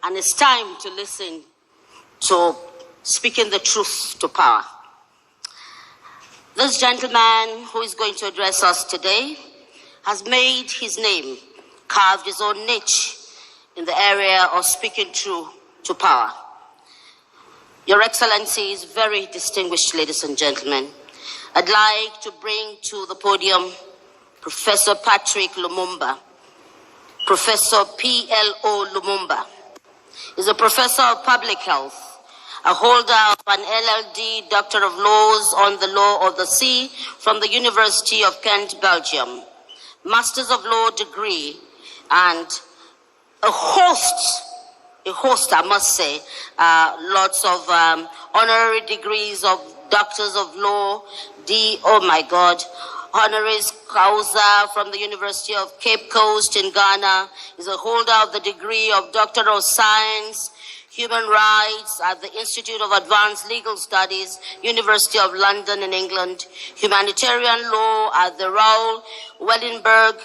and it's time to listen to speaking the truth to power. This gentleman who is going to address us today has made his name, carved his own niche in the area of speaking truth to power. Your Excellencies, very distinguished ladies and gentlemen, I'd like to bring to the podium Professor Patrick Lumumba. Professor Plo Lumumba is a professor of public health, a holder of an LLD, Doctor of Laws on the Law of the Sea from the University of Kent, Belgium, Masters of Law degree, and a host, I must say, lots of honorary degrees of Doctors of Law, honoris causa from the University of Cape Coast in Ghana, is a holder of the degree of Doctor of Science, Human Rights at the Institute of Advanced Legal Studies, University of London in England, Humanitarian Law at the Raoul Wallenberg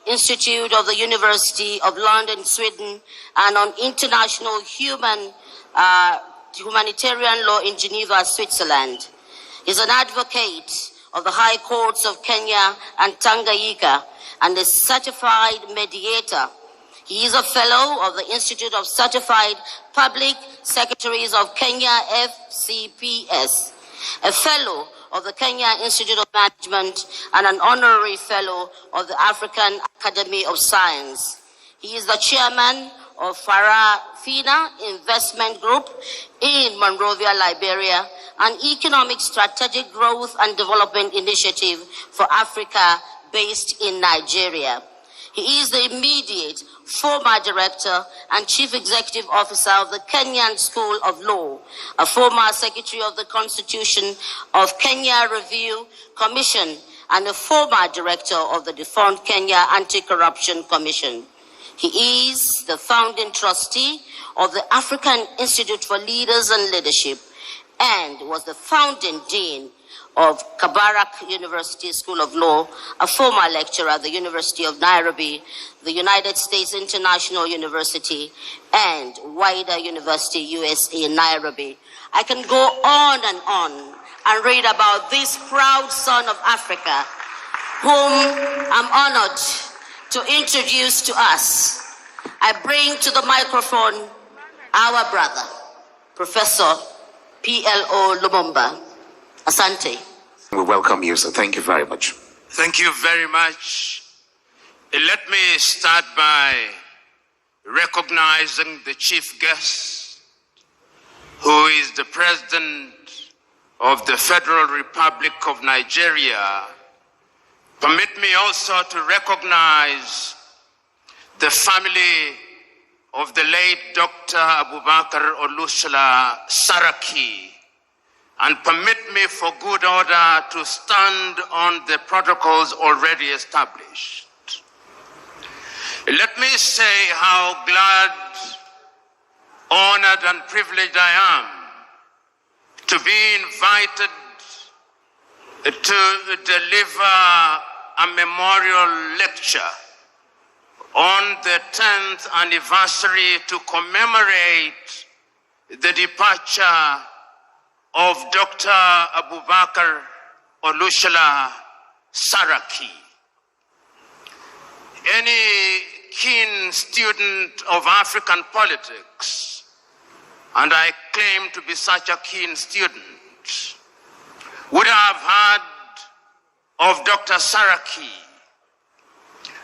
Institute of the University of London, Sweden, and on International Humanitarian Law in Geneva, Switzerland. He's an advocate of the High Courts of Kenya and Tanganyika and a certified mediator. He is a fellow of the Institute of Certified Public Secretaries of Kenya, FCPS, a fellow of the Kenya Institute of Management, and an honorary fellow of the African Academy of Science. He is the chairman of Farafina Investment Group in Monrovia, Liberia, an economic strategic growth and development initiative for Africa based in Nigeria. He is the immediate former director and chief executive officer of the Kenyan School of Law, a former secretary of the Constitution of Kenya Review Commission, and a former director of the defunct Kenya Anti-Corruption Commission. He is the founding trustee of the African Institute for Leaders and Leadership and was the founding dean of Kabarak University School of Law, a former lecturer at the University of Nairobi, the United States International University, and Wider University, USA, Nairobi. I can go on and read about this proud son of Africa, whom I'm honored to introduce to us. I bring to the microphone our brother, Professor Plo Lumumba. Asante. We welcome you, so thank you very much. Thank you very much. Let me start by recognizing the chief guest, who is the President of the Federal Republic of Nigeria. Permit me also to recognize the family of the late Dr. Abubakar Olusola Saraki, and permit me for good order to stand on the protocols already established. Let me say how glad, honored, and privileged I am to be invited to deliver a memorial lecture on the 10th anniversary to commemorate the departure of Dr. Abubakar Olusola Saraki. Any keen student of African politics, and I claim to be such a keen student, would have heard of Dr. Saraki,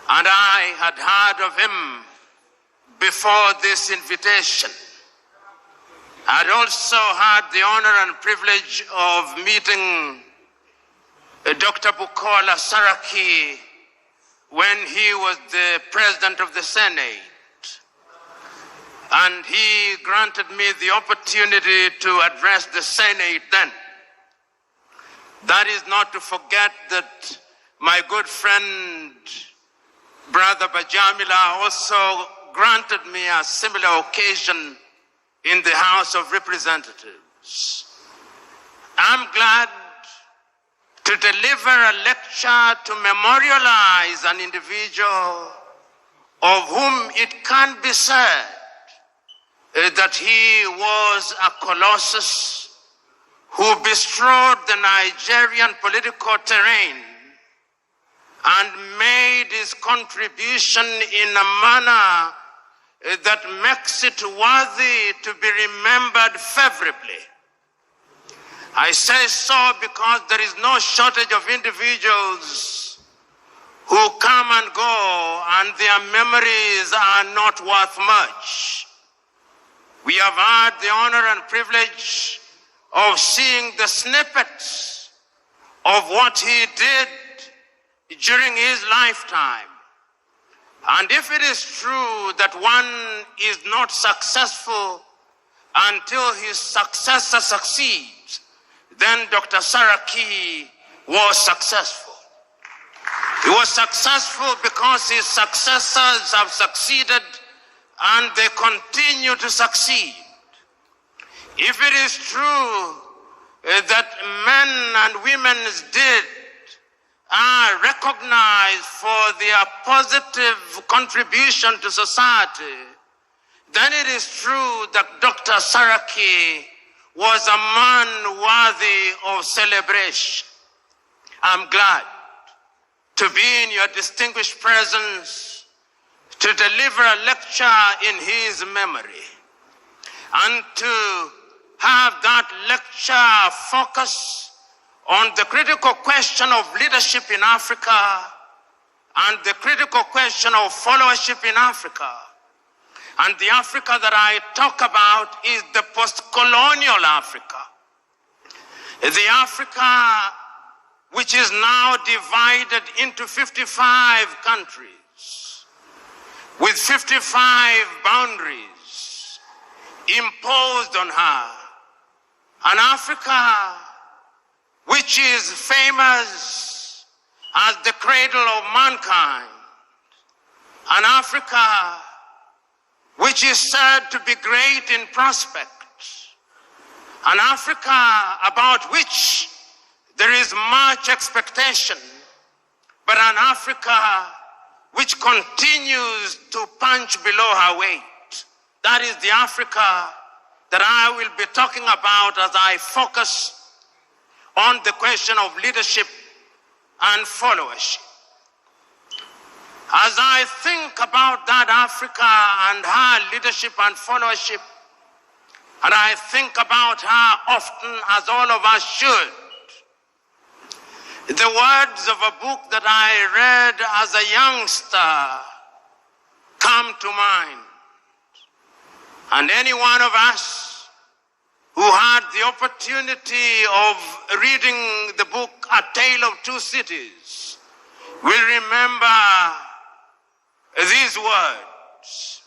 and I had heard of him before this invitation. I'd also had the honor and privilege of meeting Dr. Bukola Saraki when he was the president of the Senate. And he granted me the opportunity to address the Senate then. That is not to forget that my good friend, Brother Bajamila, also granted me a similar occasion in the House of Representatives. I'm glad to deliver a lecture to memorialize an individual of whom it can be said that he was a colossus who bestrode the Nigerian political terrain and made his contribution in a manner that makes it worthy to be remembered favorably. I say so because there is no shortage of individuals who come and go and their memories are not worth much. We have had the honor and privilege of seeing the snippets of what he did during his lifetime. And if it is true that one is not successful until his successor succeeds, then Dr. Saraki was successful. He was successful because his successors have succeeded and they continue to succeed. If it is true that men and women's deed are recognized for their positive contribution to society, then it is true that Dr. Saraki was a man worthy of celebration. I'm glad to be in your distinguished presence to deliver a lecture in his memory and to have that lecture focus on the critical question of leadership in Africa and the critical question of followership in Africa. And the Africa that I talk about is the post-colonial Africa. The Africa which is now divided into 55 countries with 55 boundaries imposed on her. An Africa which is famous as the cradle of mankind. An Africa which is said to be great in prospect. An Africa about which there is much expectation, but an Africa which continues to punch below her weight. That is the Africa that I will be talking about as I focus on the question of leadership and followership. As I think about that Africa and her leadership and followership, and I think about her often, as all of us should, the words of a book that I read as a youngster come to mind. And any one of us who had the opportunity of reading the book A Tale of Two Cities will remember these words.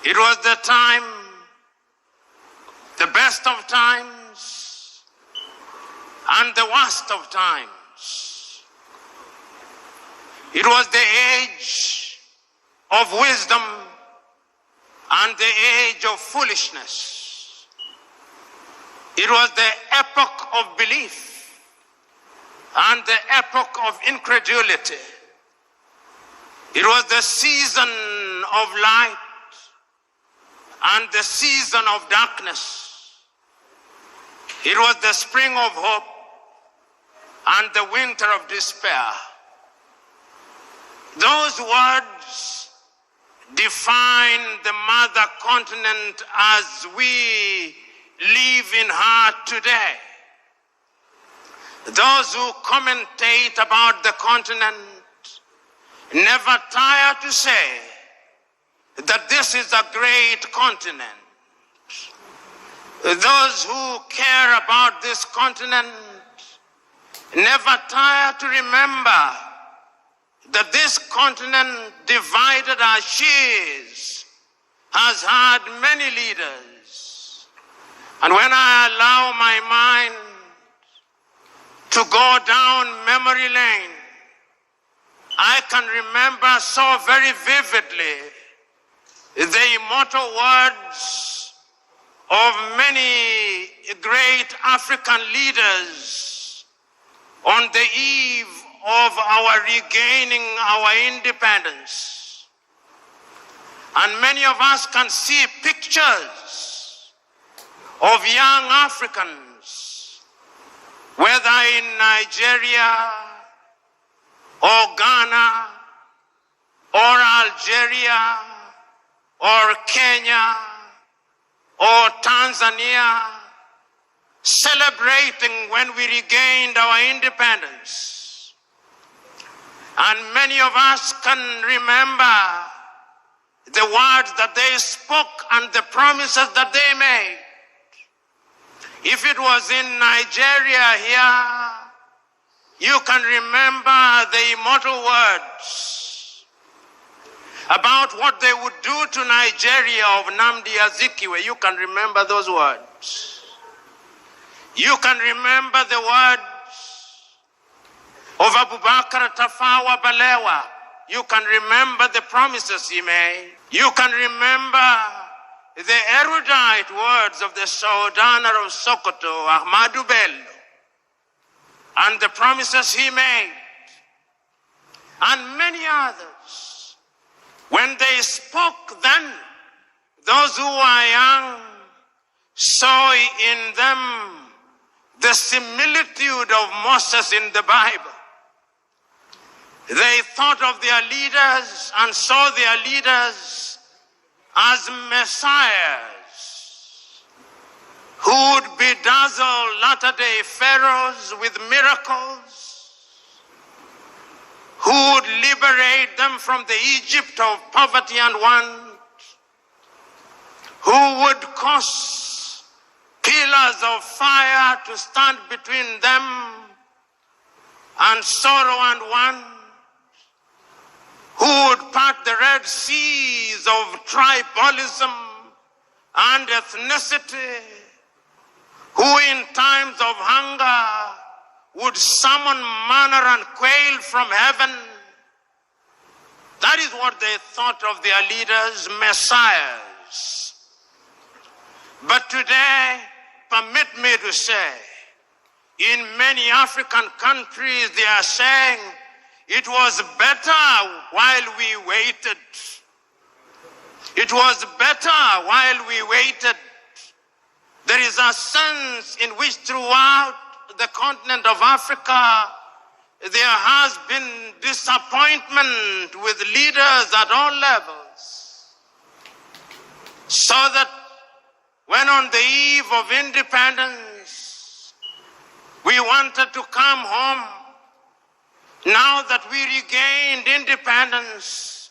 It was the time, the best of times and the worst of times. It was the age of wisdom and the age of foolishness. It was the epoch of belief and the epoch of incredulity. It was the season of light and the season of darkness. It was the spring of hope and the winter of despair. Those words define the mother continent as we live in her today. Those who commentate about the continent never tire to say that this is a great continent. Those who care about this continent never tire to remember that this continent, divided as she is, has had many leaders. And when I allow my mind to go down memory lane, I can remember so very vividly the immortal words of many great African leaders on the eve of our regaining our independence. And many of us can see pictures of young Africans, whether in Nigeria or Ghana or Algeria or Kenya or Tanzania, celebrating when we regained our independence. And many of us can remember the words that they spoke and the promises that they made. If it was in Nigeria here, you can remember the immortal words about what they would do to Nigeria of Nnamdi Azikiwe. You can remember those words. You can remember the words of Abubakar Tafawa Balewa. You can remember the promises he made. You can remember the erudite words of the Sultan of Sokoto, Ahmadu Bello, and the promises he made, and many others. When they spoke then, those who were young saw in them the similitude of Moses in the Bible. They thought of their leaders and saw their leaders as messiahs who would bedazzle latter-day pharaohs with miracles, who would liberate them from the Egypt of poverty and want, who would cause pillars of fire to stand between them and sorrow and want, who would part the Red Seas of tribalism and ethnicity, who in times of hunger would summon manna and quail from heaven. That is what they thought of their leaders, messiahs. But today, permit me to say, in many African countries, they are saying, it was better while we waited. It was better while we waited. There is a sense in which throughout the continent of Africa, there has been disappointment with leaders at all levels. So that when on the eve of independence, we wanted to come home, now that we regained independence,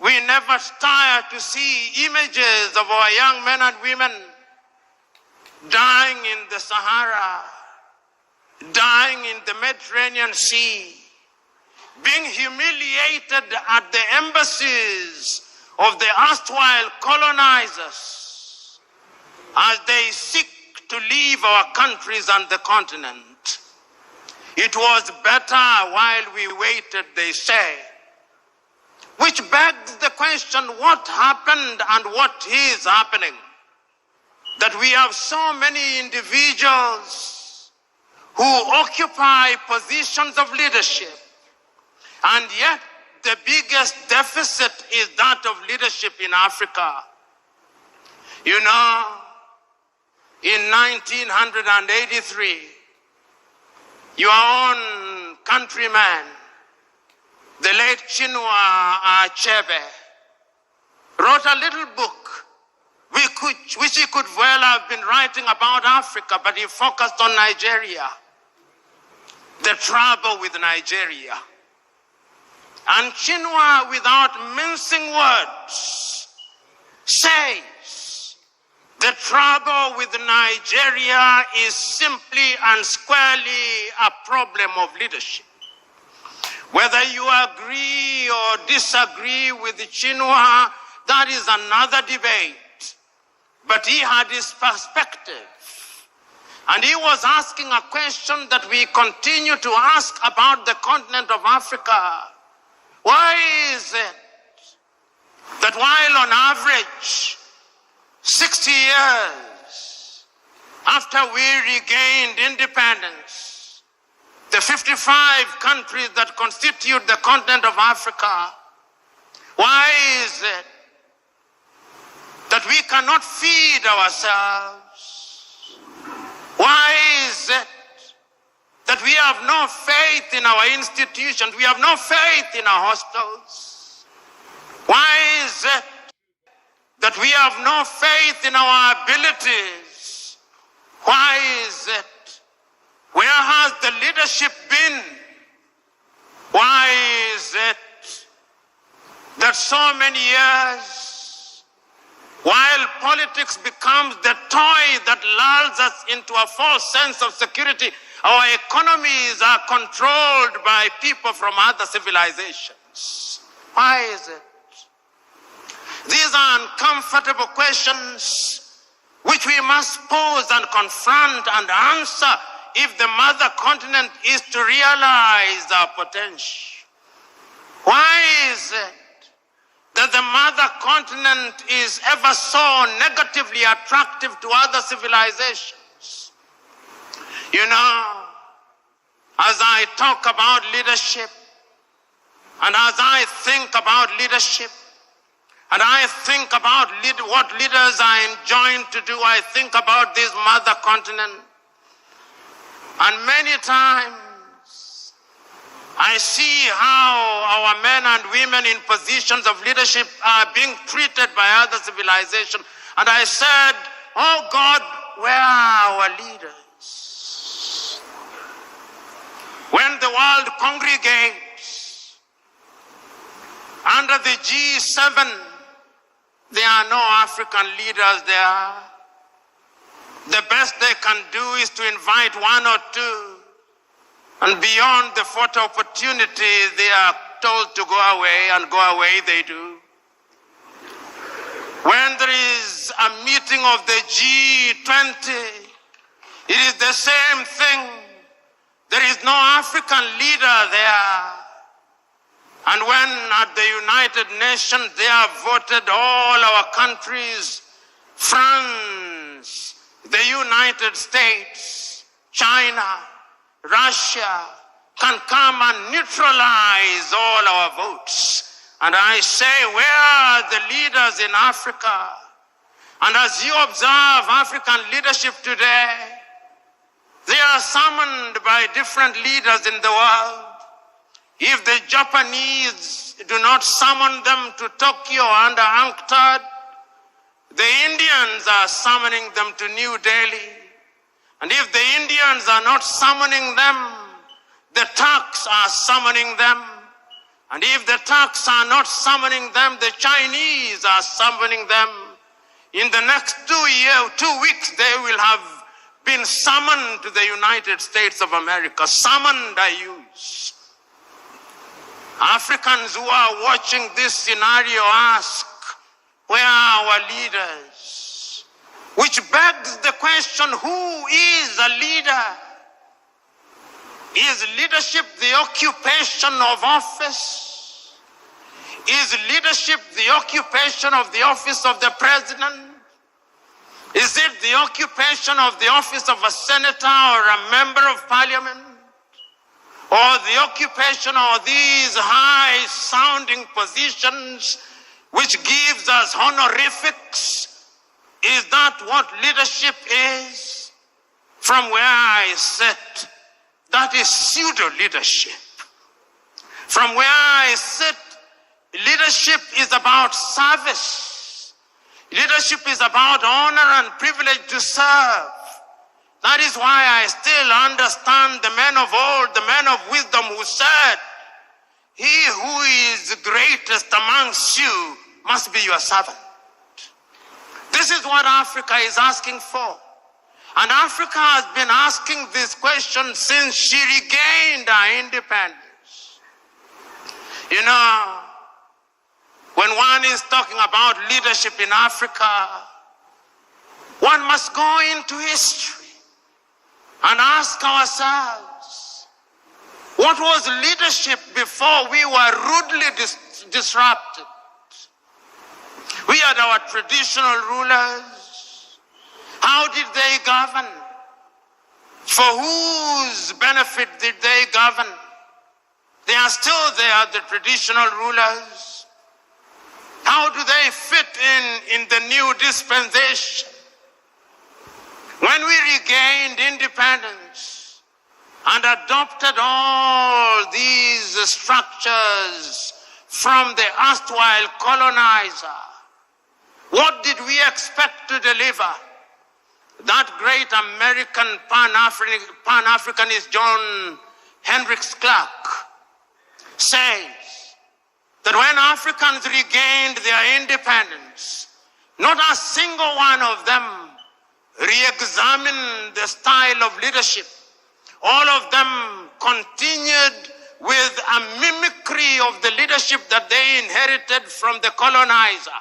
we never tire to see images of our young men and women dying in the Sahara, dying in the Mediterranean Sea, being humiliated at the embassies of the erstwhile colonizers as they seek to leave our countries and the continent. It was better while we waited, they say. Which begs the question, what happened and what is happening? That we have so many individuals who occupy positions of leadership, and yet the biggest deficit is that of leadership in Africa. You know, in 1983, your own countryman, the late Chinua Achebe, wrote a little book which he could well have been writing about Africa, but he focused on Nigeria, the trouble with Nigeria. And Chinua, without mincing words, says the trouble with Nigeria is simply and squarely a problem of leadership. Whether you agree or disagree with Chinua, that is another debate. But he had his perspective. And he was asking a question that we continue to ask about the continent of Africa. Why is it that while on average 60 years after we regained independence, the 55 countries that constitute the continent of Africa, why is it that we cannot feed ourselves? Why is it that we have no faith in our institutions? We have no faith in our hospitals. Why is it that we have no faith in our abilities? Why is it? Where has the leadership been? Why is it that so many years, while politics becomes the toy that lulls us into a false sense of security, our economies are controlled by people from other civilizations? Why is it? These are uncomfortable questions which we must pose and confront and answer if the mother continent is to realize our potential. Why is it that the mother continent is ever so negatively attractive to other civilizations? You know, as I talk about leadership, and as I think about leadership, and I think about what leaders are enjoined to do, I think about this mother continent. And many times, I see how our men and women in positions of leadership are being treated by other civilizations. And I said, oh God, where are our leaders? When the world congregates under the G7, there are no African leaders there. The best they can do is to invite one or two. And beyond the photo opportunity, they are told to go away, and go away they do. When there is a meeting of the G20, it is the same thing. There is no African leader there. And when at the United Nations they have voted all our countries, France, the United States, China, Russia, can come and neutralize all our votes. And I say, where are the leaders in Africa? And as you observe African leadership today, they are summoned by different leaders in the world. If the Japanese do not summon them to Tokyo under UNCTAD, the Indians are summoning them to New Delhi. And if the Indians are not summoning them, the Turks are summoning them. And if the Turks are not summoning them, the Chinese are summoning them. In the next 2 weeks, they will have been summoned to the United States of America. Summoned, I use. Africans who are watching this scenario ask, where are our leaders? Which begs the question, who is a leader? Is leadership the occupation of office? Is leadership the occupation of the office of the president? Is it the occupation of the office of a senator or a member of parliament? Or the occupation of these high-sounding positions which gives us honorifics? Is that what leadership is? From where I sit, that is pseudo-leadership. From where I sit, leadership is about service. Leadership is about honor and privilege to serve. That is why I still understand the men of old, the men of wisdom who said, he who is greatest amongst you must be your servant. This is what Africa is asking for. And Africa has been asking this question since she regained her independence. You know, when one is talking about leadership in Africa, one must go into history and ask ourselves, what was leadership before we were rudely disrupted? We had our traditional rulers. How did they govern? For whose benefit did they govern? They are still there, the traditional rulers. How do they fit in the new dispensation? When we regained independence and adopted all these structures from the erstwhile colonizer, what did we expect to deliver? That great American Pan-Africanist John Hendricks Clark says that when Africans regained their independence, not a single one of them re-examined the style of leadership. All of them continued with a mimicry of the leadership that they inherited from the colonizer.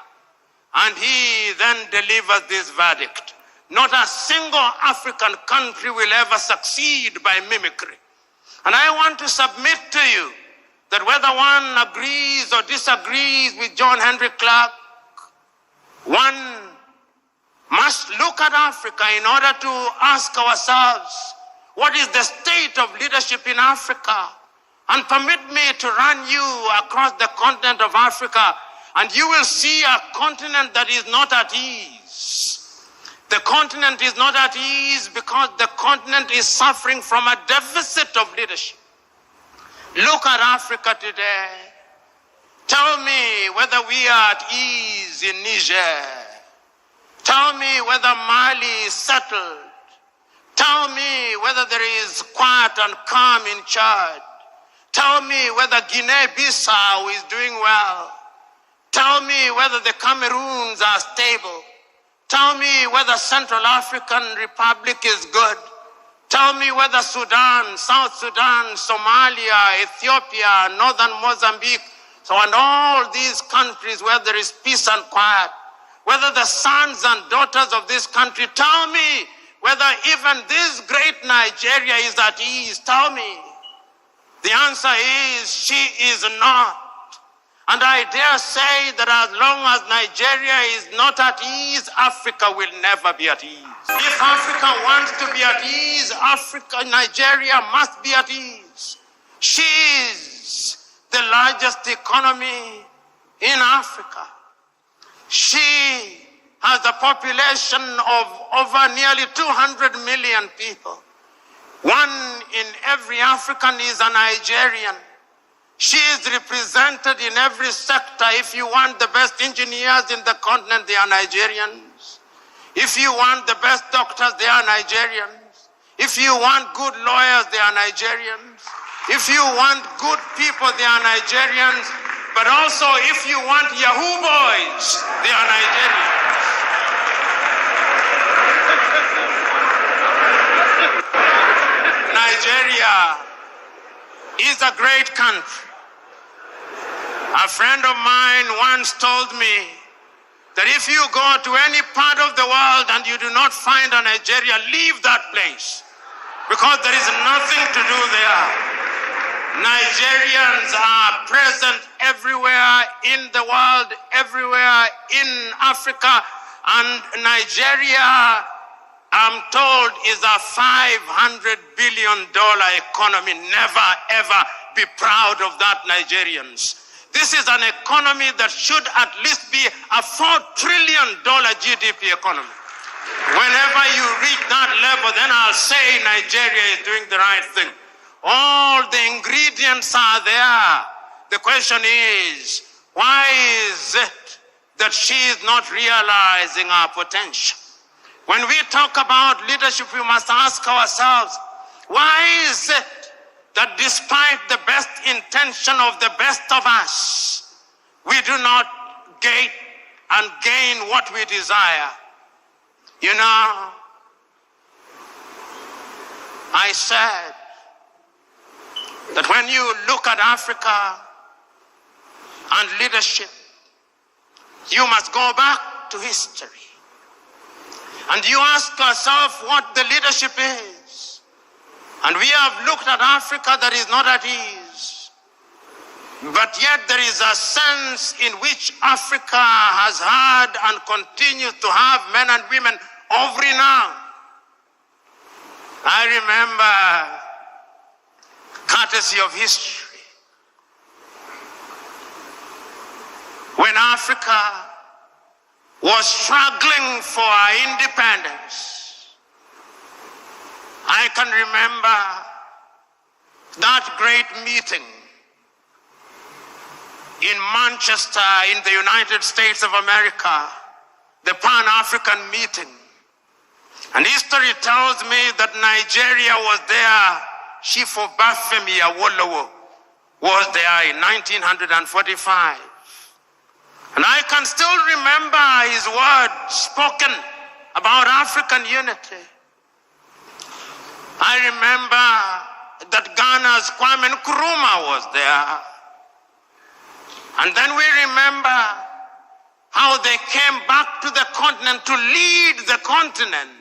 And he then delivers this verdict: not a single African country will ever succeed by mimicry. And I want to submit to you that whether one agrees or disagrees with John Hendrik Clark, one must look at Africa in order to ask ourselves, what is the state of leadership in Africa? And permit me to run you across the continent of Africa, and you will see a continent that is not at ease. The continent is not at ease because the continent is suffering from a deficit of leadership. Look at Africa today. Tell me whether we are at ease in Niger. Tell me whether Mali is settled. Tell me whether there is quiet and calm in Chad. Tell me whether Guinea-Bissau is doing well. Tell me whether the Cameroons are stable. Tell me whether Central African Republic is good. Tell me whether Sudan, South Sudan, Somalia, Ethiopia, Northern Mozambique, and all these countries where there is peace and quiet, whether the sons and daughters of this country, tell me whether even this great Nigeria is at ease. Tell me. The answer is, she is not. And I dare say that as long as Nigeria is not at ease, Africa will never be at ease. If Africa wants to be at ease, Nigeria must be at ease. She is the largest economy in Africa. She has a population of over nearly 200 million people. One in every African is a Nigerian. She is represented in every sector. If you want the best engineers in the continent, they are Nigerians. If you want the best doctors, they are Nigerians. If you want good lawyers, they are Nigerians. If you want good people, they are Nigerians. But also, if you want Yahoo boys, they are Nigerians. Nigeria is a great country. A friend of mine once told me that if you go to any part of the world and you do not find a Nigeria, leave that place, because there is nothing to do there. Nigerians are present everywhere in the world, everywhere in Africa, and Nigeria, I'm told, is a $500 billion economy. Never, ever be proud of that, Nigerians. This is an economy that should at least be a $4 trillion GDP economy. Whenever you reach that level, then I'll say Nigeria is doing the right thing. All the ingredients are there. The question is, why is it that she is not realizing our potential? When we talk about leadership, we must ask ourselves, why is it that despite the best intention of the best of us, we do not gain what we desire? You know, I said that when you look at Africa and leadership, you must go back to history. And you ask yourself what the leadership is. And we have looked at Africa that is not at ease. But yet there is a sense in which Africa has had and continues to have men and women of renown. I remember, courtesy of history, when Africa was struggling for our independence. I can remember that great meeting in Manchester in the United States of America, the Pan-African meeting. And history tells me that Nigeria was there. Chief of Bafemi Awolowo was there in 1945. And I can still remember his words spoken about African unity. I remember that Ghana's Kwame Nkrumah was there. And then we remember how they came back to the continent to lead the continent.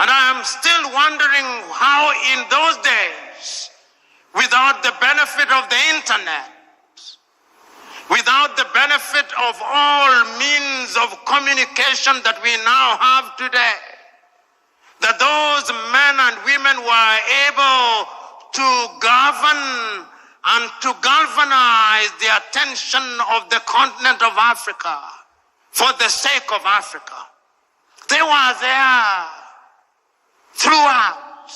And I am still wondering how in those days, without the benefit of the internet, without the benefit of all means of communication that we now have today, that those men and women were able to govern and to galvanize the attention of the continent of Africa for the sake of Africa. They were there throughout.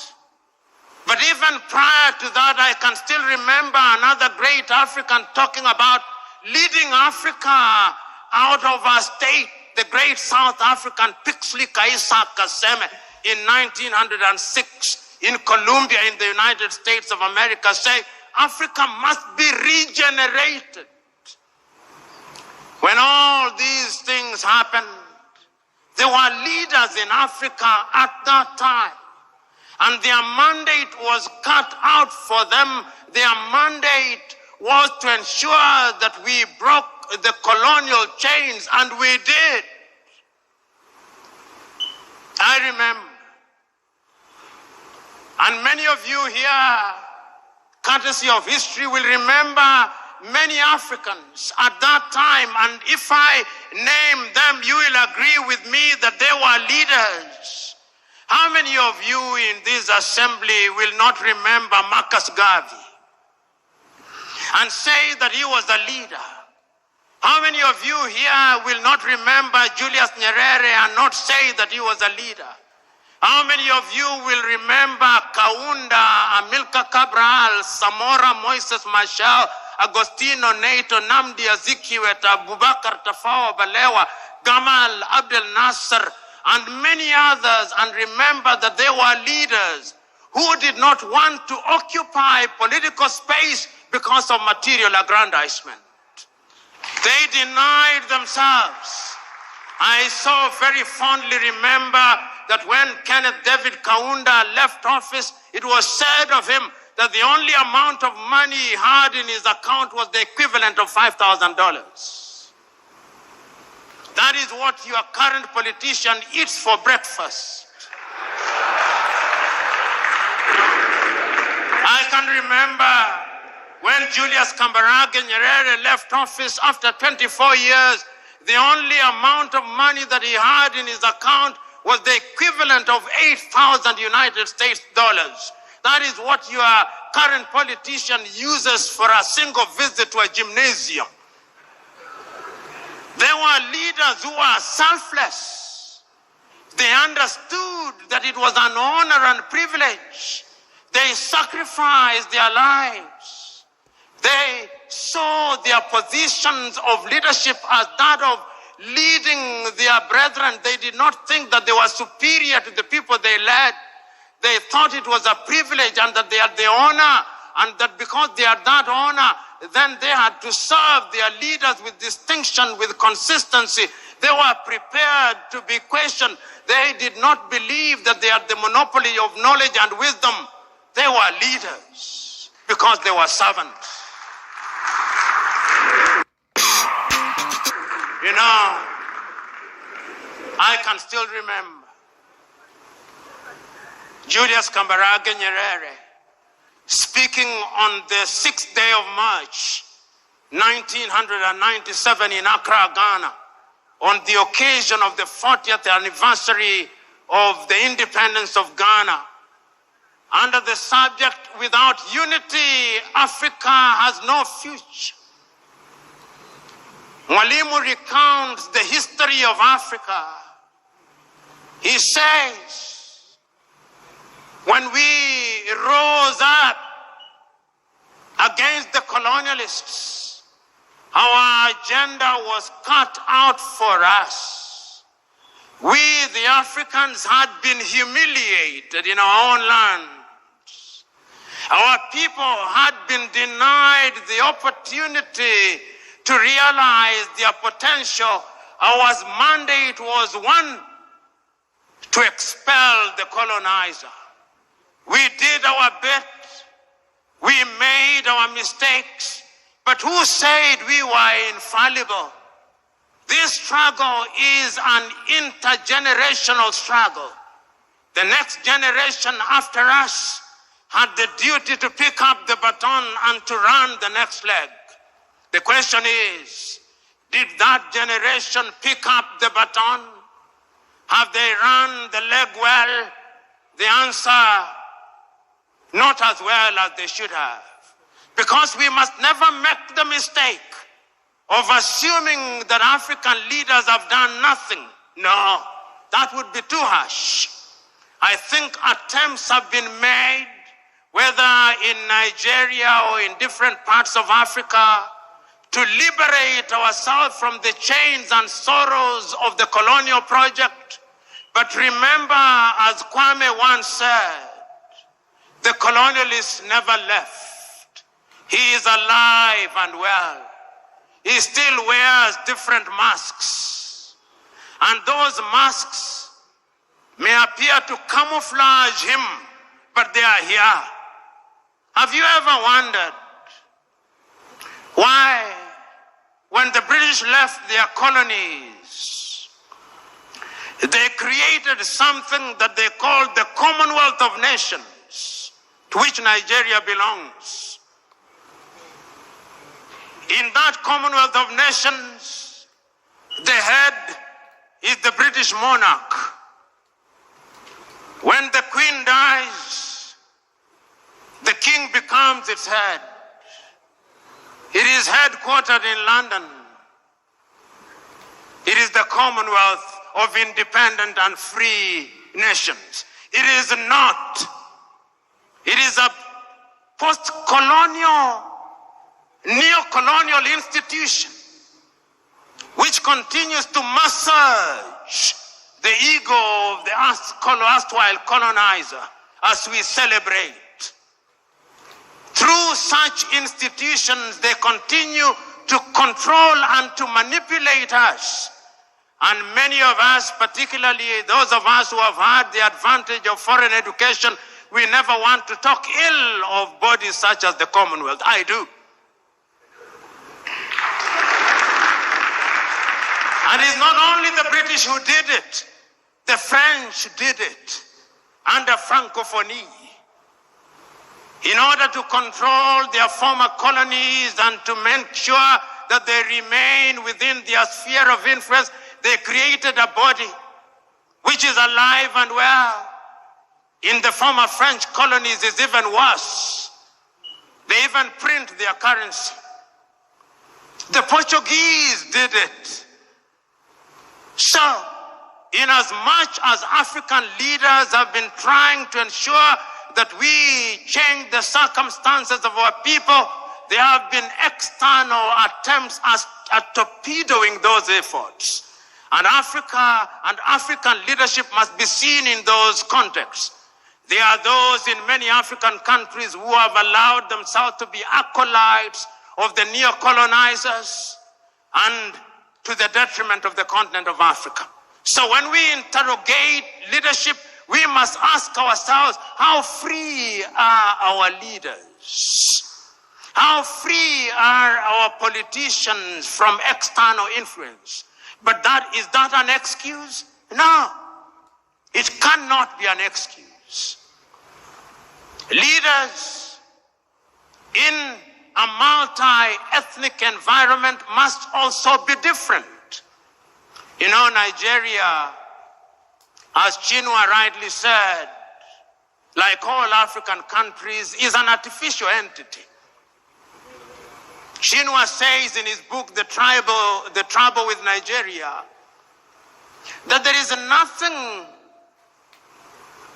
But even prior to that, I can still remember another great African talking about leading Africa out of our state, the great South African Pixley Kaisa Kaseme in 1906 in Columbia in the United States of America, say Africa must be regenerated. When all these things happened, there were leaders in Africa at that time, and their mandate was cut out for them. Their mandate was to ensure that we broke the colonial chains, and we did. I remember, and many of you here, courtesy of history, will remember many Africans at that time, and if I name them, you will agree with me that they were leaders. How many of you in this assembly will not remember Marcus Garvey and say that he was a leader? How many of you here will not remember Julius Nyerere and not say that he was a leader? How many of you will remember Kaunda, Amilcar Cabral, Samora Moises Machel, Agostino Neto, Namdi Azikiwe, Abubakar Tafawa Balewa, Gamal Abdel Nasser, and many others, and remember that they were leaders who did not want to occupy political space because of material aggrandizement. They denied themselves. I so very fondly remember that when Kenneth David Kaunda left office, it was said of him that the only amount of money he had in his account was the equivalent of $5,000. That is what your current politician eats for breakfast. I can remember when Julius Kambarage Nyerere left office after 24 years, the only amount of money that he had in his account was the equivalent of 8,000 United States dollars. That is what your current politician uses for a single visit to a gymnasium. There were leaders who were selfless. They understood that it was an honor and privilege. They sacrificed their lives. They saw their positions of leadership as that of leading their brethren. They did not think that they were superior to the people they led. They thought it was a privilege and that they had the honor, and that because they had that honor, then they had to serve their leaders with distinction, with consistency. They were prepared to be questioned. They did not believe that they had the monopoly of knowledge and wisdom. They were leaders because they were servants. You know, I can still remember Julius Kambarage Nyerere speaking on the 6th day of March, 1997 in Accra, Ghana, on the occasion of the 40th anniversary of the independence of Ghana, under the subject, "Without unity, Africa has no future." Mwalimu recounts the history of Africa. He says, when we rose up against the colonialists, our agenda was cut out for us. We, the Africans, had been humiliated in our own lands. Our people had been denied the opportunity to realize their potential. Our mandate was one, to expel the colonizer. We did our bit. We made our mistakes. But who said we were infallible? This struggle is an intergenerational struggle. The next generation after us had the duty to pick up the baton and to run the next leg. The question is, did that generation pick up the baton? Have they run the leg well? The answer, not as well as they should have. Because we must never make the mistake of assuming that African leaders have done nothing. No, that would be too harsh. I think attempts have been made, whether in Nigeria or in different parts of Africa, to liberate ourselves from the chains and sorrows of the colonial project. But remember, as Kwame once said, the colonialists never left. He is alive and well. He still wears different masks. And those masks may appear to camouflage him, but they are here. Have you ever wondered why, when the British left their colonies, they created something that they called the Commonwealth of Nations, to which Nigeria belongs? In that Commonwealth of Nations, the head is the British monarch. When the Queen dies, the King becomes its head. It is headquartered in London. It is the Commonwealth of Independent and Free Nations. It is not. It is a post-colonial, neo-colonial institution which continues to massage the ego of the erstwhile colonizer as we celebrate. Through such institutions, they continue to control and to manipulate us. And many of us, particularly those of us who have had the advantage of foreign education, we never want to talk ill of bodies such as the Commonwealth. I do. And it's not only the British who did it. The French did it under Francophonie. In order to control their former colonies and to make sure that they remain within their sphere of influence, they created a body which is alive and well. In the former French colonies, it's even worse. They even print their currency. The Portuguese did it. So, in as much as African leaders have been trying to ensure that we change the circumstances of our people, there have been external attempts at torpedoing those efforts. And Africa and African leadership must be seen in those contexts. There are those in many African countries who have allowed themselves to be acolytes of the neo-colonizers and to the detriment of the continent of Africa. So when we interrogate leadership, we must ask ourselves, how free are our leaders? How free are our politicians from external influence? But is that an excuse? No, it cannot be an excuse. Leaders in a multi-ethnic environment must also be different. You know, Nigeria, as Chinua rightly said, like all African countries, is an artificial entity. Chinua says in his book, The Trouble with Nigeria, that there is nothing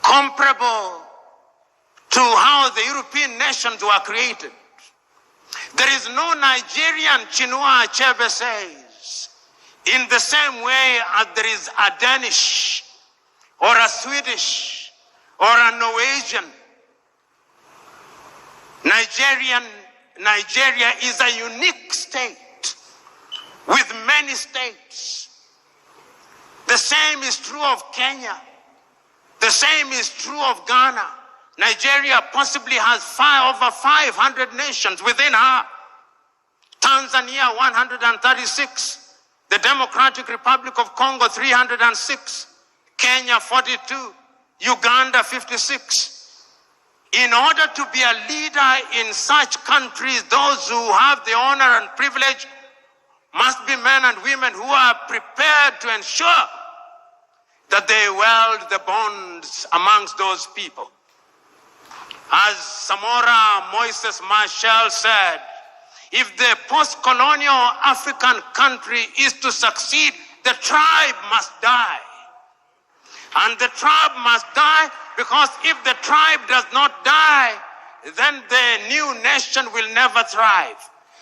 comparable to how the European nations were created. There is no Nigerian, Chinua Achebe says, in the same way as there is a Danish or a Swedish or a Norwegian. Nigeria is a unique state with many states. The same is true of Kenya. The same is true of Ghana. Nigeria possibly has over 500 nations within her. Tanzania, 136. The Democratic Republic of Congo, 306. Kenya, 42. Uganda, 56. In order to be a leader in such countries, those who have the honor and privilege must be men and women who are prepared to ensure that they weld the bonds amongst those people. As Samora Moises Machel said, if the post-colonial African country is to succeed, the tribe must die. And the tribe must die because if the tribe does not die, then the new nation will never thrive.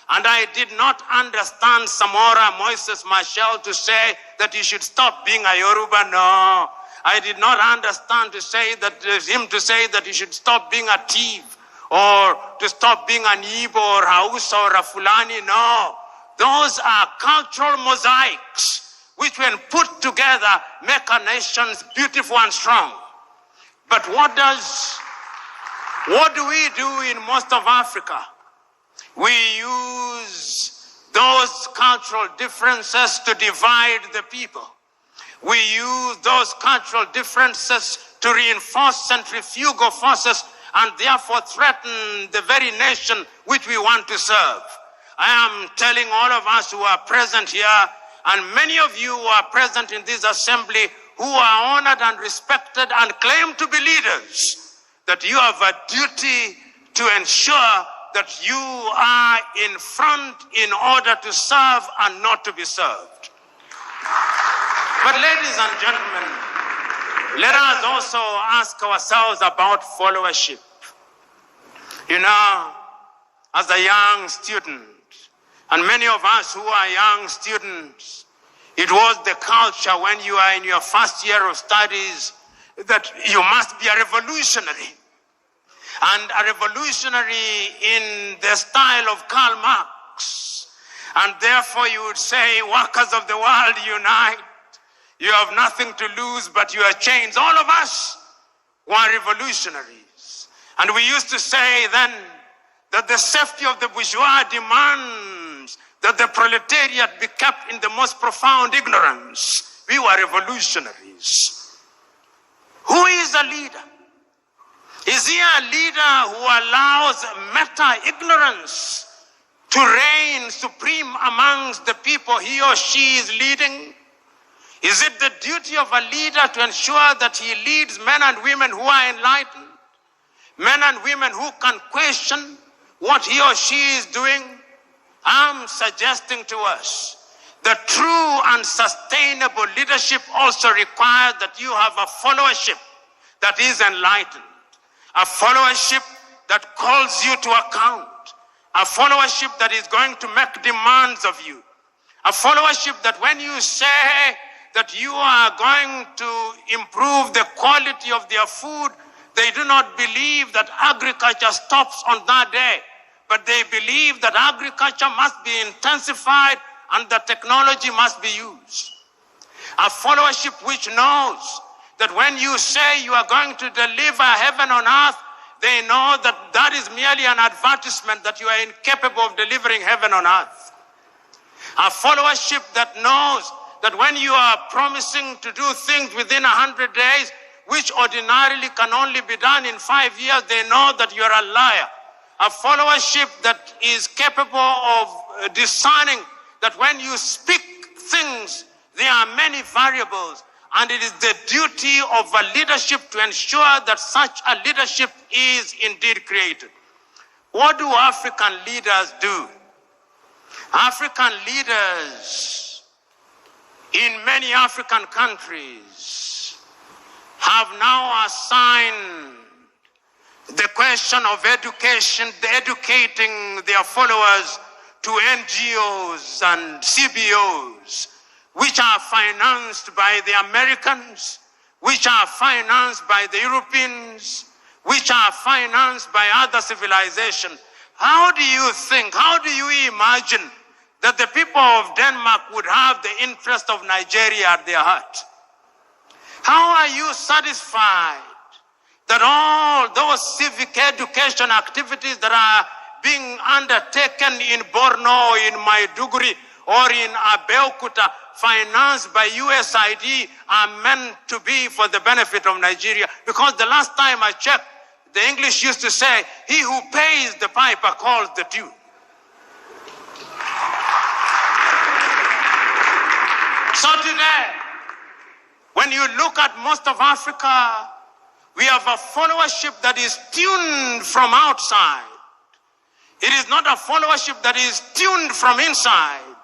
And I did not understand Samora Moises Machel to say that he should stop being a Yoruba. No. I did not understand him to say that he should stop being a thief or to stop being an Igbo or Hausa or a Fulani. No. Those are cultural mosaics which when put together make a nation beautiful and strong. But what do we do in most of Africa? We use those cultural differences to divide the people. We use those cultural differences to reinforce centrifugal forces and therefore threaten the very nation which we want to serve. I am telling all of us who are present here, and many of you who are present in this assembly, who are honored and respected and claim to be leaders, that you have a duty to ensure that you are in front in order to serve and not to be served. But ladies and gentlemen, let us also ask ourselves about followership. You know, as a young student, and many of us who are young students, it was the culture when you are in your first year of studies that you must be a revolutionary. And a revolutionary in the style of Karl Marx. And therefore you would say, workers of the world unite. You have nothing to lose but your chains. All of us were revolutionaries. And we used to say then that the safety of the bourgeois demands that the proletariat be kept in the most profound ignorance. We were revolutionaries. Who is a leader? Is he a leader who allows meta-ignorance to reign supreme amongst the people he or she is leading? Is it the duty of a leader to ensure that he leads men and women who are enlightened? Men and women who can question what he or she is doing? I'm suggesting to us that true and sustainable leadership also requires that you have a followership that is enlightened. A followership that calls you to account. A followership that is going to make demands of you. A followership that when you say that you are going to improve the quality of their food, they do not believe that agriculture stops on that day, but they believe that agriculture must be intensified and the technology must be used. A followership which knows that when you say you are going to deliver heaven on earth, they know that that is merely an advertisement that you are incapable of delivering heaven on earth. A followership that knows that when you are promising to do things within 100 days, which ordinarily can only be done in 5 years, they know that you are a liar. A followership that is capable of discerning that when you speak things, there are many variables. And it is the duty of a leadership to ensure that such a leadership is indeed created. What do African leaders do African leaders in many African countries have now assigned the question of education, educating their followers to NGOs and CBOs, which are financed by the Americans, which are financed by the Europeans, which are financed by other civilizations. How do you think, how do you imagine that the people of Denmark would have the interest of Nigeria at their heart? How are you satisfied that all those civic education activities that are being undertaken in Borno, in Maiduguri, or in Abeokuta, financed by USAID, are meant to be for the benefit of Nigeria? Because the last time I checked, the English used to say, he who pays the piper calls the tune. So today, when you look at most of Africa, we have a followership that is tuned from outside. It is not a followership that is tuned from inside.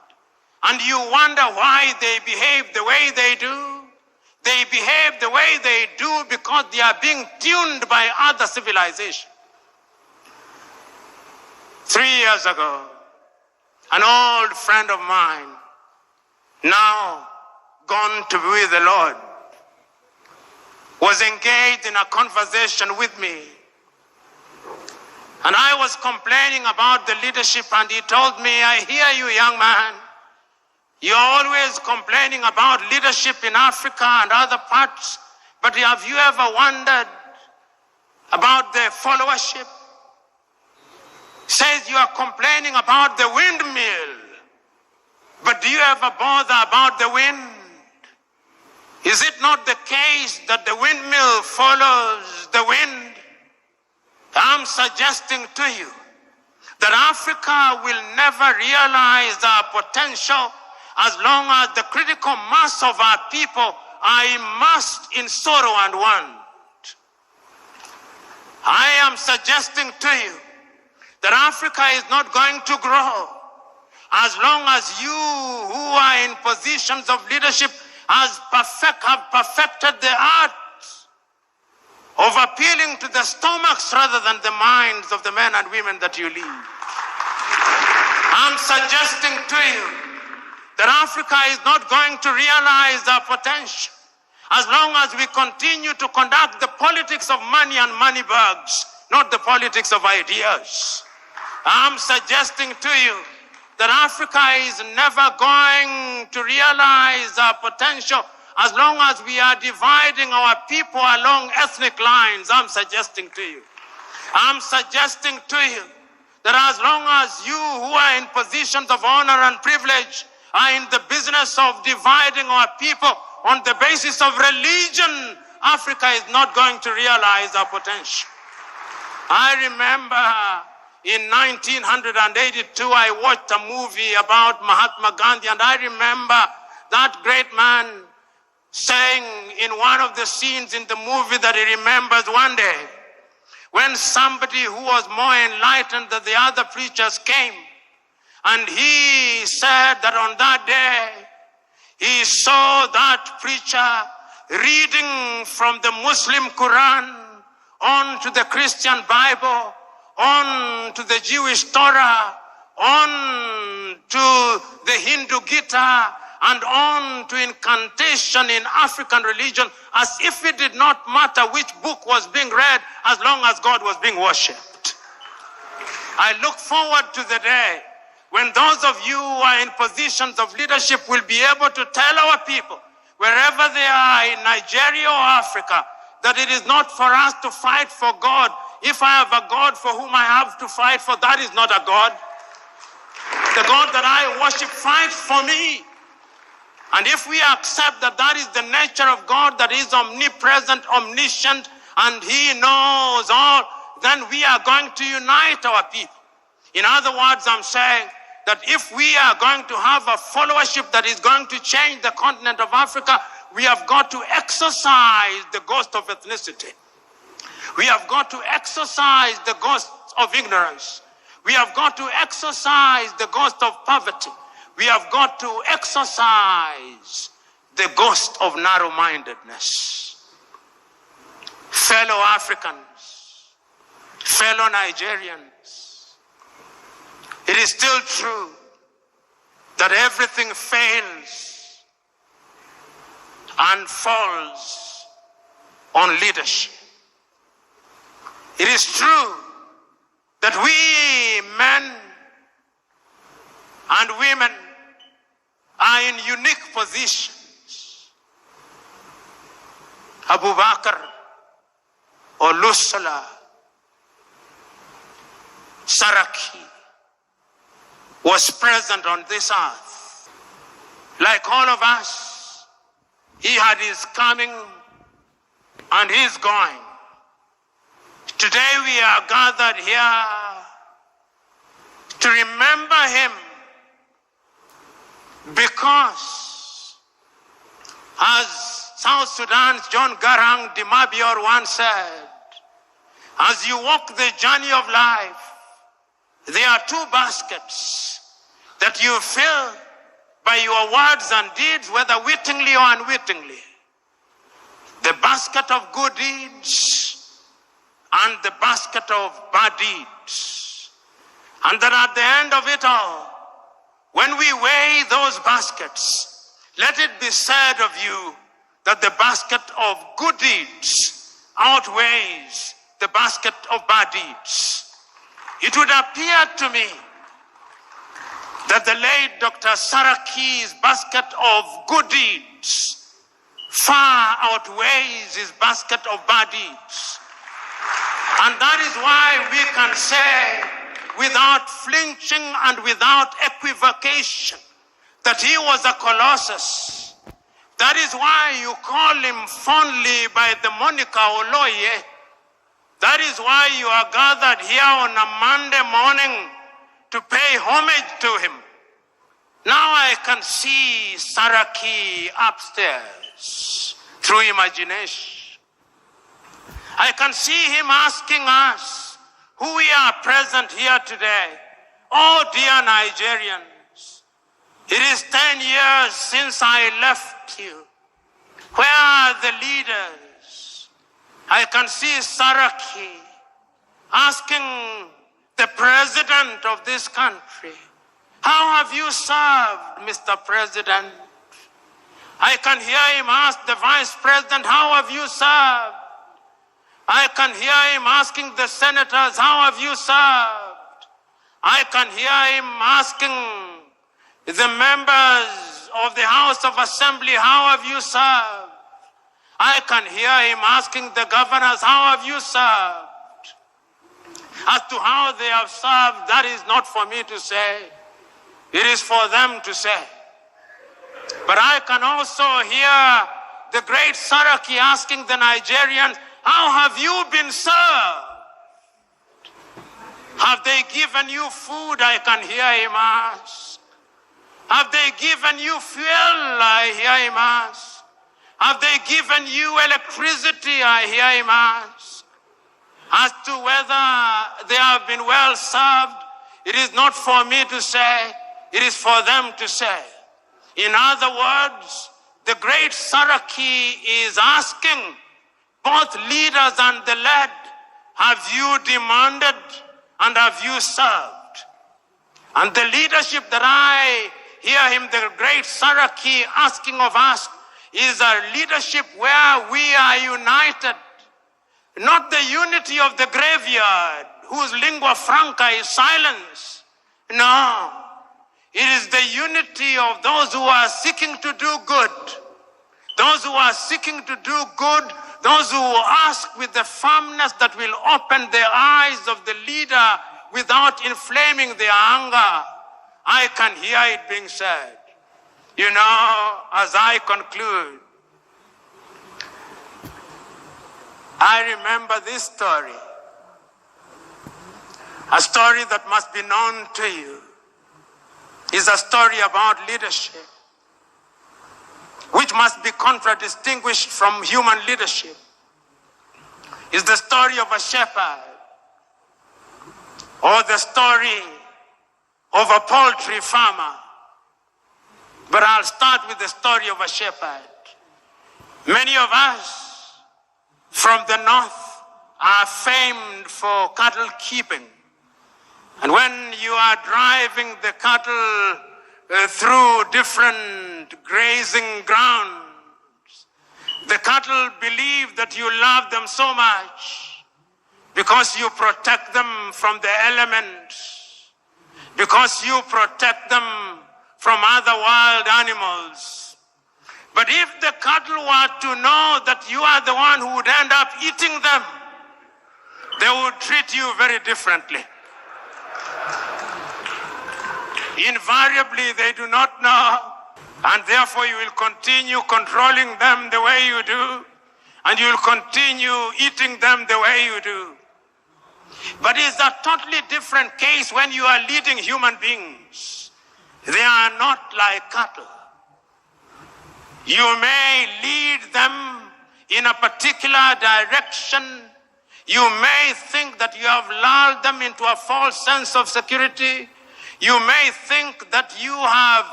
And you wonder why they behave the way they do. They behave the way they do because they are being tuned by other civilizations. 3 years ago, an old friend of mine, now gone to be with the Lord, was engaged in a conversation with me. And I was complaining about the leadership, and he told me, I hear you, young man. You're always complaining about leadership in Africa and other parts, but have you ever wondered about the followership? Says you are complaining about the windmill, but do you ever bother about the wind? Is it not the case that the windmill follows the wind? I'm suggesting to you that Africa will never realize our potential as long as the critical mass of our people are immersed in sorrow and want. I am suggesting to you that Africa is not going to grow as long as you who are in positions of leadership have perfected the art of appealing to the stomachs rather than the minds of the men and women that you lead. I'm suggesting to you that Africa is not going to realize our potential as long as we continue to conduct the politics of money and money bags, not the politics of ideas. I'm suggesting to you that Africa is never going to realize our potential as long as we are dividing our people along ethnic lines. I'm suggesting to you that as long as you who are in positions of honor and privilege are in the business of dividing our people on the basis of religion, Africa is not going to realize our potential. I remember in 1982, I watched a movie about Mahatma Gandhi, and I remember that great man saying in one of the scenes in the movie that he remembers one day when somebody who was more enlightened than the other preachers came, and he said that on that day he saw that preacher reading from the Muslim Quran on to the Christian Bible, on to the Jewish Torah, on to the Hindu Gita, and on to incantation in African religion, as if it did not matter which book was being read as long as God was being worshipped. I look forward to the day when those of you who are in positions of leadership will be able to tell our people, wherever they are in Nigeria or Africa, that it is not for us to fight for God. If I have a God for whom I have to fight for, that is not a God. The God that I worship fights for me. And if we accept that that is the nature of God, that is omnipresent, omniscient, and He knows all, then we are going to unite our people. In other words, I'm saying that if we are going to have a followership that is going to change the continent of Africa, we have got to exorcise the ghost of ethnicity. We have got to exorcise the ghost of ignorance. We have got to exorcise the ghost of poverty. We have got to exorcise the ghost of narrow-mindedness. Fellow Africans, fellow Nigerians, it is still true that everything fails and falls on leadership. It is true that we men and women are in unique positions. Abubakar, Olusola, Saraki was present on this earth. Like all of us, he had his coming and his going. Today we are gathered here to remember him because, as South Sudan's John Garang de Mabior once said, as you walk the journey of life, there are two baskets that you fill by your words and deeds, whether wittingly or unwittingly. The basket of good deeds and the basket of bad deeds. And that at the end of it all, when we weigh those baskets, let it be said of you that the basket of good deeds outweighs the basket of bad deeds. It would appear to me that the late Dr. Saraki's basket of good deeds far outweighs his basket of bad deeds. And that is why we can say, without flinching and without equivocation, that he was a colossus. That is why you call him fondly by the moniker Oloye. That is why you are gathered here on a Monday morning to pay homage to him. Now I can see Saraki upstairs through imagination. I can see him asking us, who we are present here today, oh dear Nigerians, it is 10 years since I left you. Where are the leaders? I can see Saraki asking the president of this country, how have you served, Mr. President? I can hear him ask the vice president, how have you served? I can hear him asking the senators, how have you served? I can hear him asking the members of the House of Assembly, how have you served? I can hear him asking the governors, how have you served? As to how they have served, that is not for me to say. It is for them to say. But I can also hear the great Saraki asking the Nigerians, how have you been served? Have they given you food? I can hear him ask. Have they given you fuel? I hear him ask. Have they given you electricity? I hear him ask. As to whether they have been well served, it is not for me to say, it is for them to say. In other words, the great Saraki is asking both leaders and the led, have you demanded and have you served? And the leadership that I hear him, the great Saraki, asking of us is a leadership where we are united. Not the unity of the graveyard, whose lingua franca is silence. No, it is the unity of those who are seeking to do good. Those who are seeking to do good, those who ask with the firmness that will open the eyes of the leader without inflaming their anger. I can hear it being said. You know, as I conclude, I remember this story. A story that must be known to you is a story about leadership, which must be contradistinguished from human leadership. It's the story of a shepherd or the story of a poultry farmer. But I'll start with the story of a shepherd. Many of us from the north are famed for cattle keeping. And when you are driving the cattle through different grazing grounds, the cattle believe that you love them so much because you protect them from the elements, because you protect them from other wild animals. But if the cattle were to know that you are the one who would end up eating them, they would treat you very differently. Invariably, they do not know, and therefore you will continue controlling them the way you do, and you will continue eating them the way you do. But it's a totally different case when you are leading human beings. They are not like cattle. You may lead them in a particular direction. You may think that you have lulled them into a false sense of security. You may think that you have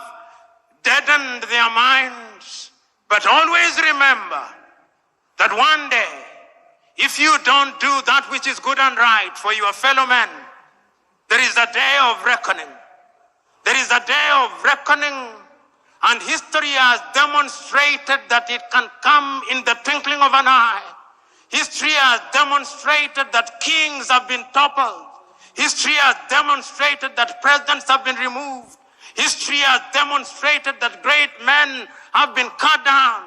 deadened their minds. But always remember that one day, if you don't do that which is good and right for your fellow men, there is a day of reckoning. There is a day of reckoning, and history has demonstrated that it can come in the twinkling of an eye. History has demonstrated that kings have been toppled. History has demonstrated that presidents have been removed. History has demonstrated that great men have been cut down.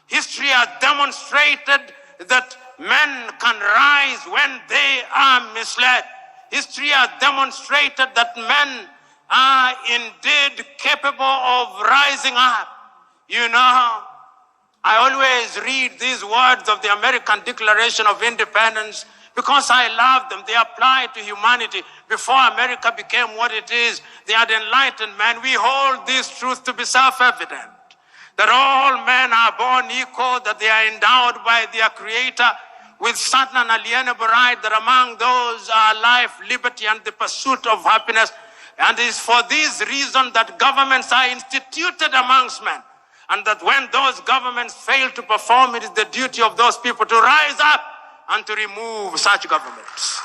History has demonstrated that men can rise when they are misled. History has demonstrated that men are indeed capable of rising up. You know, I always read these words of the American Declaration of Independence because I love them. They apply to humanity. Before America became what it is, they had enlightened men. We hold this truth to be self-evident, that all men are born equal, that they are endowed by their Creator with certain unalienable right, that among those are life, liberty, and the pursuit of happiness. And it is for this reason that governments are instituted amongst men. And that when those governments fail to perform, it is the duty of those people to rise up and to remove such governments.